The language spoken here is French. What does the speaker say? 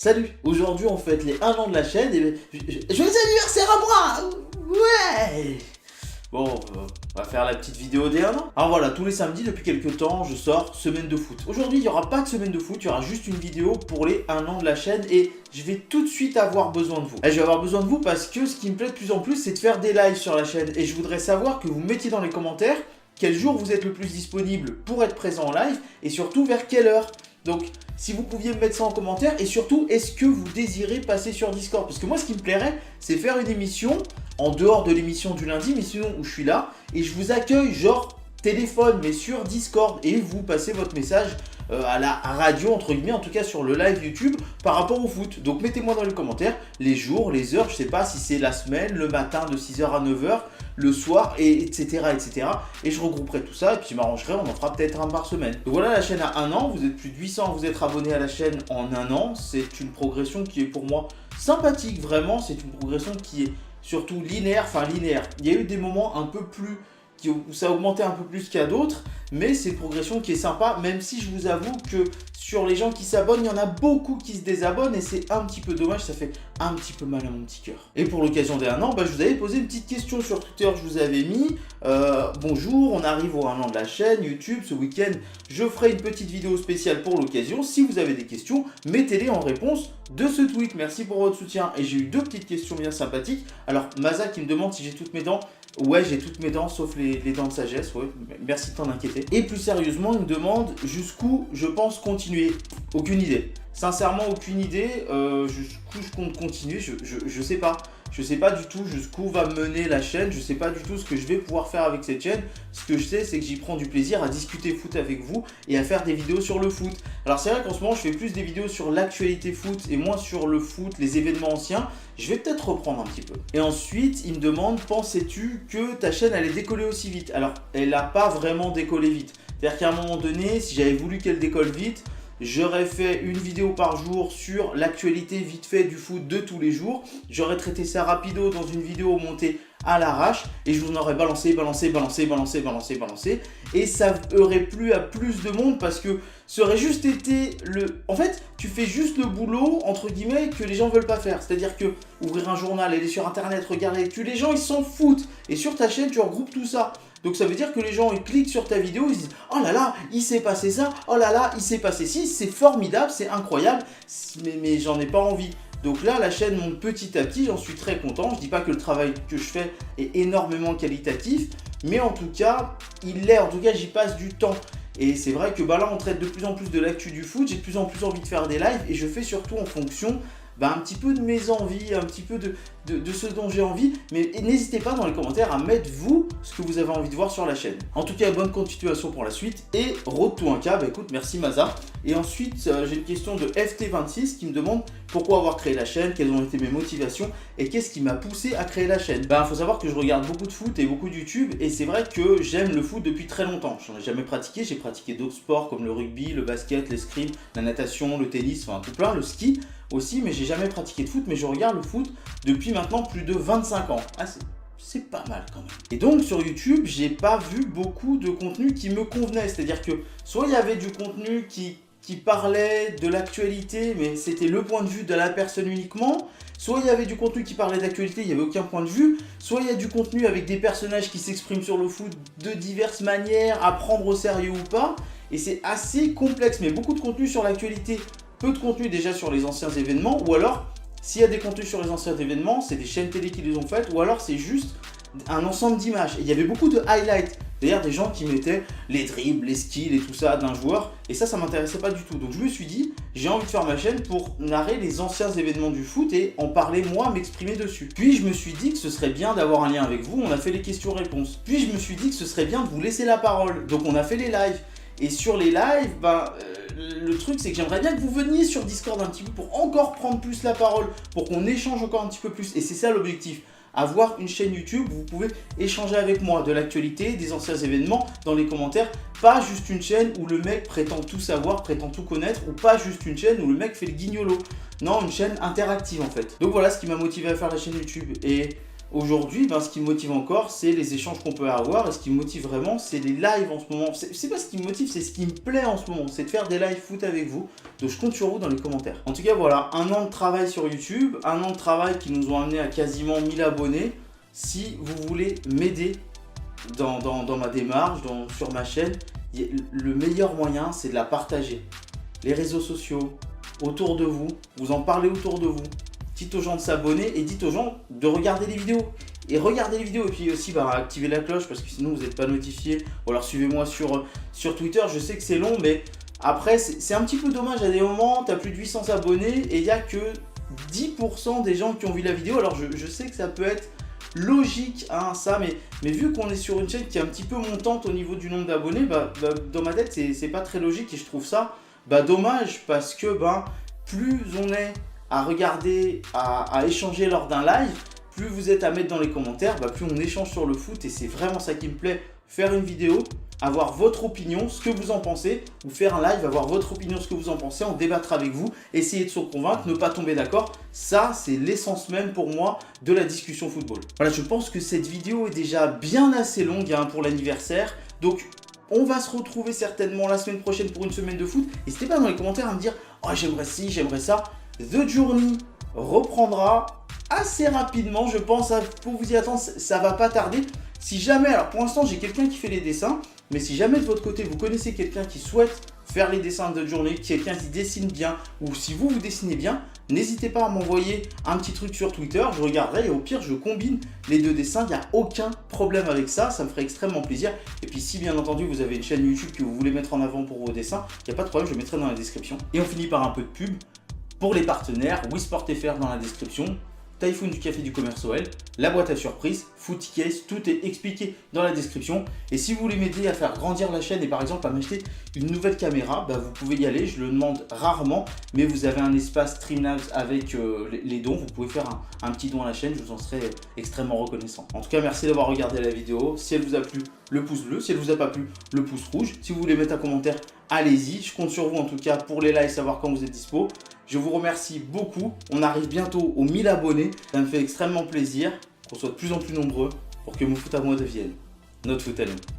Salut, aujourd'hui on fête les 1 an de la chaîne et joyeux anniversaire à moi. Ouais. Bon, on va faire la petite vidéo des 1 an. Alors voilà, tous les samedis depuis quelques temps, je sors semaine de foot. Aujourd'hui, il n'y aura pas de semaine de foot, il y aura juste une vidéo pour les 1 an de la chaîne et je vais tout de suite avoir besoin de vous. Et je vais avoir besoin de vous parce que ce qui me plaît de plus en plus, c'est de faire des lives sur la chaîne et je voudrais savoir que vous mettiez dans les commentaires quel jour vous êtes le plus disponible pour être présent en live et surtout vers quelle heure. Donc, si vous pouviez me mettre ça en commentaire et surtout, est-ce que vous désirez passer sur Discord? Parce que moi, ce qui me plairait, c'est faire une émission en dehors de l'émission du lundi, mais sinon où je suis là, et je vous accueille genre téléphone, mais sur Discord, et vous passez votre message à la radio, entre guillemets, en tout cas sur le live YouTube, par rapport au foot. Donc mettez-moi dans les commentaires les jours, les heures, je sais pas si c'est la semaine, le matin de 6h à 9h, le soir, et etc. Et je regrouperai tout ça, et puis je m'arrangerai, on en fera peut-être un par semaine. Donc voilà, la chaîne a 1 an, vous êtes plus de 800 à vous être abonnés à la chaîne en 1 an. C'est une progression qui est pour moi sympathique, vraiment, c'est une progression qui est surtout linéaire. Il y a eu des moments un peu plus où ça a augmenté un peu plus qu'à d'autres, mais c'est une progression qui est sympa, même si je vous avoue que sur les gens qui s'abonnent, il y en a beaucoup qui se désabonnent et c'est un petit peu dommage, ça fait un petit peu mal à mon petit cœur. Et pour l'occasion des 1 an, je vous avais posé une petite question sur Twitter, je vous avais mis bonjour, on arrive au 1 an de la chaîne YouTube, ce week-end je ferai une petite vidéo spéciale pour l'occasion. Si vous avez des questions, mettez-les en réponse de ce tweet. Merci pour votre soutien. Et j'ai eu 2 petites questions bien sympathiques. Alors Maza qui me demande si j'ai toutes mes dents. Ouais, j'ai toutes mes dents sauf les dents de sagesse, ouais, merci de t'en inquiéter. Et plus sérieusement, il me demande jusqu'où je pense continuer. Aucune idée. Sincèrement, aucune idée. Jusqu'où je compte continuer, je sais pas. Je sais pas du tout jusqu'où va mener la chaîne, je sais pas du tout ce que je vais pouvoir faire avec cette chaîne. Ce que je sais, c'est que j'y prends du plaisir à discuter foot avec vous et à faire des vidéos sur le foot. Alors c'est vrai qu'en ce moment, je fais plus des vidéos sur l'actualité foot et moins sur le foot, les événements anciens. Je vais peut-être reprendre un petit peu. Et ensuite, il me demande, pensais-tu que ta chaîne allait décoller aussi vite? Alors, elle n'a pas vraiment décollé vite. C'est-à-dire qu'à un moment donné, si j'avais voulu qu'elle décolle vite, j'aurais fait une vidéo par jour sur l'actualité vite fait du foot de tous les jours. J'aurais traité ça rapido dans une vidéo montée à l'arrache et je vous en aurais balancé. Et ça aurait plu à plus de monde parce que ça aurait juste été le... En fait, tu fais juste le boulot, entre guillemets, que les gens veulent pas faire. C'est-à-dire que ouvrir un journal, aller sur internet, regarder l'actu, les gens ils s'en foutent. Et sur ta chaîne, tu regroupes tout ça. Donc ça veut dire que les gens ils cliquent sur ta vidéo, ils se disent oh là là, il s'est passé ça, oh là là, il s'est passé ci, c'est formidable, c'est incroyable, mais j'en ai pas envie. Donc là, la chaîne monte petit à petit, j'en suis très content. Je dis pas que le travail que je fais est énormément qualitatif, mais en tout cas, il l'est, en tout cas, j'y passe du temps. Et c'est vrai que là, on traite de plus en plus de l'actu du foot, j'ai de plus en plus envie de faire des lives et je fais surtout en fonction un petit peu de mes envies, un petit peu de ce dont j'ai envie. Mais n'hésitez pas dans les commentaires à mettre vous ce que vous avez envie de voir sur la chaîne. En tout cas, bonne continuation pour la suite et road to 1K. Écoute, merci Maza. Et ensuite, j'ai une question de FT26 qui me demande pourquoi avoir créé la chaîne, quelles ont été mes motivations et qu'est-ce qui m'a poussé à créer la chaîne. Faut savoir que je regarde beaucoup de foot et beaucoup de YouTube et c'est vrai que j'aime le foot depuis très longtemps. Je n'en ai jamais pratiqué, j'ai pratiqué d'autres sports comme le rugby, le basket, l'escrime, la natation, le tennis, enfin tout plein, le ski aussi, mais j'ai jamais pratiqué de foot, mais je regarde le foot depuis maintenant plus de 25 ans. Ah, c'est pas mal quand même. Et donc sur YouTube, j'ai pas vu beaucoup de contenu qui me convenait, c'est-à-dire que soit il y avait du contenu qui parlait de l'actualité, mais c'était le point de vue de la personne uniquement, soit il y avait du contenu qui parlait d'actualité, il n'y avait aucun point de vue, soit il y a du contenu avec des personnages qui s'expriment sur le foot de diverses manières, à prendre au sérieux ou pas, et c'est assez complexe, mais beaucoup de contenu sur l'actualité, peu de contenu déjà sur les anciens événements, ou alors, s'il y a des contenus sur les anciens événements, c'est des chaînes télé qui les ont faites, ou alors c'est juste un ensemble d'images. Et il y avait beaucoup de highlights, d'ailleurs des gens qui mettaient les dribbles, les skills et tout ça d'un joueur, et ça m'intéressait pas du tout. Donc je me suis dit, j'ai envie de faire ma chaîne pour narrer les anciens événements du foot et en parler moi, m'exprimer dessus. Puis je me suis dit que ce serait bien d'avoir un lien avec vous, on a fait les questions-réponses. Puis je me suis dit que ce serait bien de vous laisser la parole, donc on a fait les lives. Et sur les lives, le truc c'est que j'aimerais bien que vous veniez sur Discord un petit peu pour encore prendre plus la parole, pour qu'on échange encore un petit peu plus. Et c'est ça l'objectif. Avoir une chaîne YouTube où vous pouvez échanger avec moi de l'actualité, des anciens événements dans les commentaires. Pas juste une chaîne où le mec prétend tout savoir, prétend tout connaître, ou pas juste une chaîne où le mec fait le guignolo. Non, une chaîne interactive en fait. Donc voilà ce qui m'a motivé à faire la chaîne YouTube. Et aujourd'hui, ben, ce qui me motive encore, c'est les échanges qu'on peut avoir. Et ce qui me motive vraiment, c'est les lives en ce moment. C'est pas ce qui me motive, c'est ce qui me plaît en ce moment. C'est de faire des lives foot avec vous. Donc je compte sur vous dans les commentaires. En tout cas, voilà, 1 an de travail sur YouTube. 1 an de travail qui nous ont amené à quasiment 1000 abonnés. Si vous voulez m'aider dans ma démarche, sur ma chaîne, le meilleur moyen, c'est de la partager. Les réseaux sociaux, autour de vous, vous en parlez autour de vous. Dites aux gens de s'abonner et dites aux gens de regarder les vidéos. Et regardez les vidéos et puis aussi activez la cloche parce que sinon vous n'êtes pas notifié. Ou alors suivez-moi sur Twitter, je sais que c'est long mais après c'est un petit peu dommage à des moments, tu as plus de 800 abonnés et il n'y a que 10% des gens qui ont vu la vidéo. Alors je sais que ça peut être logique hein, ça, mais vu qu'on est sur une chaîne qui est un petit peu montante au niveau du nombre d'abonnés, dans ma tête c'est pas très logique et je trouve ça dommage parce que plus on est à regarder, à échanger lors d'un live, plus vous êtes à mettre dans les commentaires, plus on échange sur le foot et c'est vraiment ça qui me plaît, faire une vidéo, avoir votre opinion, ce que vous en pensez, ou faire un live, avoir votre opinion, ce que vous en pensez, en débattre avec vous, essayer de se convaincre, ne pas tomber d'accord, ça c'est l'essence même pour moi de la discussion football. Voilà, je pense que cette vidéo est déjà bien assez longue pour l'anniversaire, donc on va se retrouver certainement la semaine prochaine pour une semaine de foot. N'hésitez pas dans les commentaires à me dire « Oh j'aimerais ci, j'aimerais ça ». The Journey reprendra assez rapidement, je pense, pour vous y attendre, ça va pas tarder. Si jamais, alors pour l'instant j'ai quelqu'un qui fait les dessins, mais si jamais de votre côté vous connaissez quelqu'un qui souhaite faire les dessins de The Journey, quelqu'un qui dessine bien, ou si vous dessinez bien, n'hésitez pas à m'envoyer un petit truc sur Twitter, je regarderai et au pire je combine les 2 dessins, il n'y a aucun problème avec ça, ça me ferait extrêmement plaisir. Et puis si bien entendu vous avez une chaîne YouTube que vous voulez mettre en avant pour vos dessins, il n'y a pas de problème, je le mettrai dans la description. Et on finit par un peu de pub. Pour les partenaires, WeSportFR dans la description, Typhoon du Café du Commerce OL, la boîte à surprise, Footycase, tout est expliqué dans la description. Et si vous voulez m'aider à faire grandir la chaîne et par exemple à m'acheter une nouvelle caméra, vous pouvez y aller, je le demande rarement, mais vous avez un espace Streamlabs avec les dons, vous pouvez faire un petit don à la chaîne, je vous en serai extrêmement reconnaissant. En tout cas, merci d'avoir regardé la vidéo, si elle vous a plu, le pouce bleu, si elle vous a pas plu, le pouce rouge. Si vous voulez mettre un commentaire, allez-y, je compte sur vous en tout cas pour les lives, savoir quand vous êtes dispo. Je vous remercie beaucoup, on arrive bientôt aux 1000 abonnés, ça me fait extrêmement plaisir qu'on soit de plus en plus nombreux pour que mon foot à moi devienne notre foot à nous.